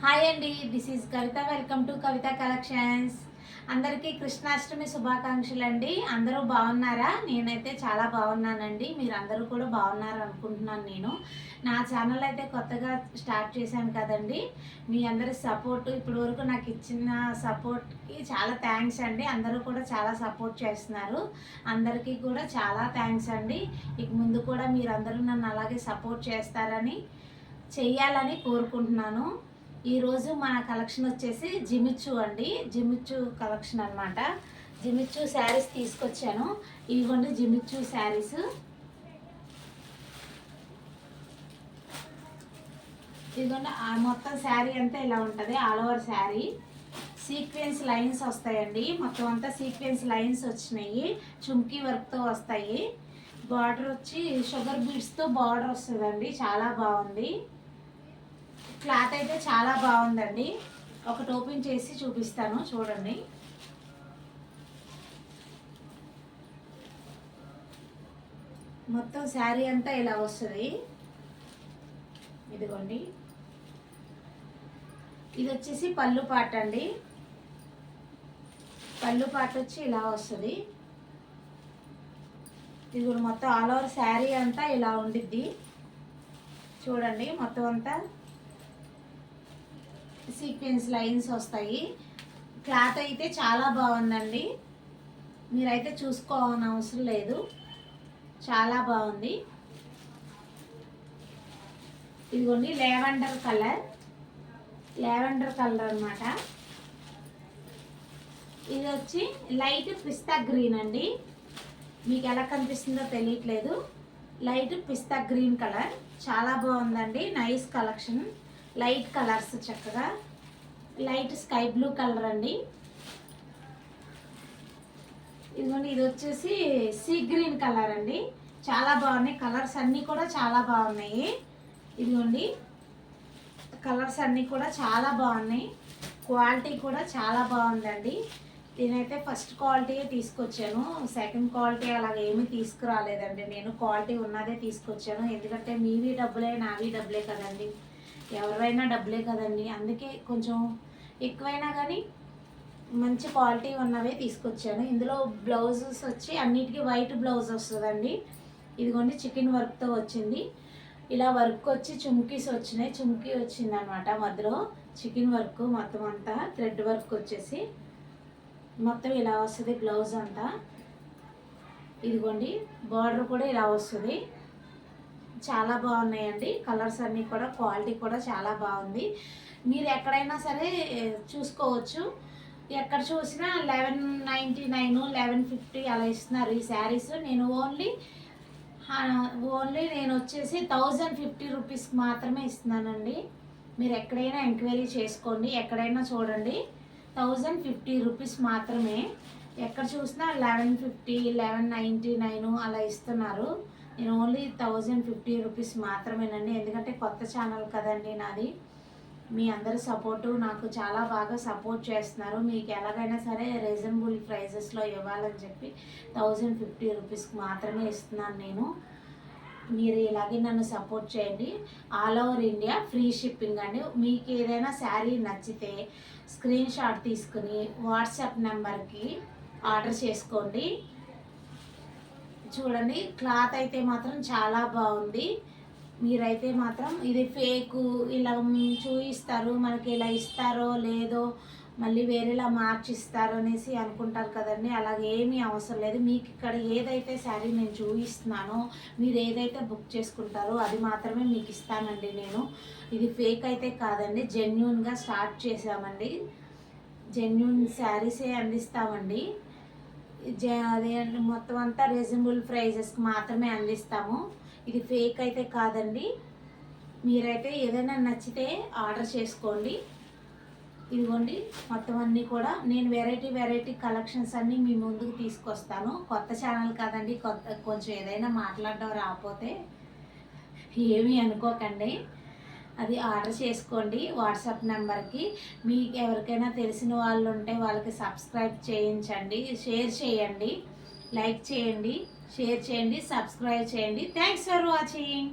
Hi అండి, this is Kavitha. Welcome to Kavitha collections. అందరికీ కృష్ణాష్టమి శుభాకాంక్షలు అండి. అందరూ బాగున్నారా? నేనైతే చాలా బాగున్నానండి. మీరు అందరూ కూడా బాగున్నారు అనుకుంటున్నాను. నేను నా ఛానల్ అయితే కొత్తగా స్టార్ట్ చేశాను కదండి. మీ అందరి సపోర్ట్ ఇప్పటి వరకు నాకు ఇచ్చిన సపోర్ట్కి చాలా థ్యాంక్స్ అండి. అందరూ కూడా చాలా సపోర్ట్ చేస్తున్నారు. అందరికీ కూడా చాలా థ్యాంక్స్ అండి. ఇక ముందు కూడా మీరందరూ నన్ను అలాగే సపోర్ట్ చేస్తారని చెయ్యాలని కోరుకుంటున్నాను. ఈరోజు మన కలెక్షన్ వచ్చేసి జిమిచ్చు అండి. జిమిచ్చు కలెక్షన్ అనమాట. జిమిచ్చు శారీస్ తీసుకొచ్చాను. ఇదిగోండి జిమిచ్చు శారీస్. ఇదిగోండి మొత్తం శారీ అంతా ఇలా ఉంటుంది. All over sari sequence lines వస్తాయండి. మొత్తం అంతా సీక్వెన్స్ లైన్స్ వచ్చినాయి. చుమ్కీ వర్క్తో వస్తాయి. బార్డర్ వచ్చి షుగర్ బీడ్స్తో బార్డర్ వస్తుందండి. చాలా బాగుంది. క్లాత్ అయితే చాలా బాగుందండి. ఒకటి ఓపెన్ చేసి చూపిస్తాను, చూడండి. మొత్తం శారీ అంతా ఇలా వస్తుంది. ఇదిగోండి, ఇది వచ్చేసి పళ్ళు పాట అండి. పళ్ళు పాట వచ్చి ఇలా వస్తుంది. ఇది కూడా మొత్తం ఆల్ ఓవర్ శారీ అంతా ఇలా ఉండిద్ది. చూడండి, మొత్తం అంతా సీక్వెన్స్ లైన్స్ వస్తాయి. క్లాత్ అయితే చాలా బాగుందండి. మీరైతే చూసుకోవాలని అవసరం లేదు, చాలా బాగుంది. ఇదిగోండి లావెండర్ కలర్ అన్నమాట. ఇది వచ్చి లైట్ పిస్తా గ్రీన్ అండి. మీకు ఎలా కనిపిస్తుందో తెలియట్లేదు. లైట్ పిస్తా గ్రీన్ కలర్ చాలా బాగుందండి. Nice collection. లైట్ కలర్స్ చక్కగా. లైట్ స్కై బ్లూ కలర్ అండి. ఇదిగోండి, ఇది వచ్చేసి సీ గ్రీన్ కలర్ అండి. చాలా బాగున్నాయి కలర్స్ అన్నీ కూడా, చాలా బాగున్నాయి. ఇదిగోండి, కలర్స్ అన్నీ కూడా చాలా బాగున్నాయి. క్వాలిటీ కూడా చాలా బాగుందండి. నేనైతే ఫస్ట్ క్వాలిటీయే తీసుకొచ్చాను. సెకండ్ క్వాలిటీ అలాగే ఏమీ తీసుకురాలేదండి. నేను క్వాలిటీ ఉన్నదే తీసుకొచ్చాను. ఎందుకంటే మీవి డబ్బులే, నావి డబ్బులే కదండి. ఎవరైనా డబ్బులే కదండి. అందుకే కొంచెం ఎక్కువైనా కానీ మంచి క్వాలిటీ ఉన్నవే తీసుకొచ్చాను. ఇందులో బ్లౌజెస్ వచ్చి అన్నిటికీ వైట్ బ్లౌజ్ వస్తుందండి. ఇదిగోండి చికెన్ వర్క్తో వచ్చింది. ఇలా వర్క్ వచ్చి చుమ్కీస్ వచ్చినాయి. చుమ్కీ వచ్చింది అనమాట. మధ్యలో చికెన్ వర్క్ మొత్తం అంతా థ్రెడ్ వర్క్ వచ్చేసి మొత్తం ఇలా వస్తుంది బ్లౌజ్ అంతా. ఇదిగోండి బార్డర్ కూడా ఇలా వస్తుంది. చాలా బాగున్నాయండి కలర్స్ అన్నీ కూడా. క్వాలిటీ కూడా చాలా బాగుంది. మీరు ఎక్కడైనా సరే చూసుకోవచ్చు. ఎక్కడ చూసినా 1199 1150 అలా ఇస్తున్నారు ఈ శారీస్. నేను ఓన్లీ నేను వచ్చేసి 1050 రూపీస్కి మాత్రమే ఇస్తున్నానండి. మీరు ఎక్కడైనా ఎంక్వైరీ చేసుకోండి, ఎక్కడైనా చూడండి. 1050 రూపీస్ మాత్రమే. ఎక్కడ చూసినా 1150 1199 అలా ఇస్తున్నారు. నేను ఓన్లీ 1050 రూపీస్ మాత్రమేనండి. ఎందుకంటే కొత్త ఛానల్ కదండి నాది. మీ అందరి సపోర్టు నాకు చాలా బాగా సపోర్ట్ చేస్తున్నారు. మీకు ఎలాగైనా సరే రీజనబుల్ ప్రైజెస్లో ఇవ్వాలని చెప్పి 1050 రూపీస్కి మాత్రమే ఇస్తున్నాను నేను. మీరు ఇలాగే నన్ను సపోర్ట్ చేయండి. All over India free shipping అండి. మీకు ఏదైనా శారీ నచ్చితే స్క్రీన్ షాట్ తీసుకుని వాట్సాప్ నెంబర్కి ఆర్డర్ చేసుకోండి. చూడండి, క్లాత్ అయితే మాత్రం చాలా బాగుంది. మీరైతే మాత్రం ఇది ఫేకు ఇలా చూపిస్తారు, మనకి ఇలా ఇస్తారో లేదో మళ్ళీ వేరేలా మార్చిస్తారు అనేసి అనుకుంటారు కదండి. అలాగే ఏమీ అవసరం లేదు. మీకు ఇక్కడ ఏదైతే శారీ నేను చూపిస్తున్నానో మీరు ఏదైతే బుక్ చేసుకుంటారో అది మాత్రమే మీకు ఇస్తానండి నేను. ఇది ఫేక్ అయితే కాదండి, జెన్యూన్గా స్టార్ట్ చేసామండి. జెన్యూన్ శారీసే అందిస్తామండి. అదే మొత్తం అంతా రీజనబుల్ ప్రైజెస్కి మాత్రమే అందిస్తాము. ఇది ఫేక్ అయితే కాదండి. మీరైతే ఏదైనా నచ్చితే ఆర్డర్ చేసుకోండి. ఇదిగోండి మొత్తం అన్నీ కూడా నేను వెరైటీ కలెక్షన్స్ అన్నీ మీ ముందుకు తీసుకొస్తాను. కొత్త ఛానల్ కాదండి, కొంచెం ఏదైనా మాట్లాడడం రాకపోతే ఏమీ అనుకోకండి. అది ఆర్డర్ చేసుకోండి వాట్సాప్ నెంబర్కి. మీకు ఎవరికైనా తెలిసిన వాళ్ళు ఉంటే వాళ్ళకి సబ్స్క్రైబ్ చేయించండి, షేర్ చేయండి, లైక్ చేయండి, షేర్ చేయండి, సబ్స్క్రైబ్ చేయండి. Thanks for watching.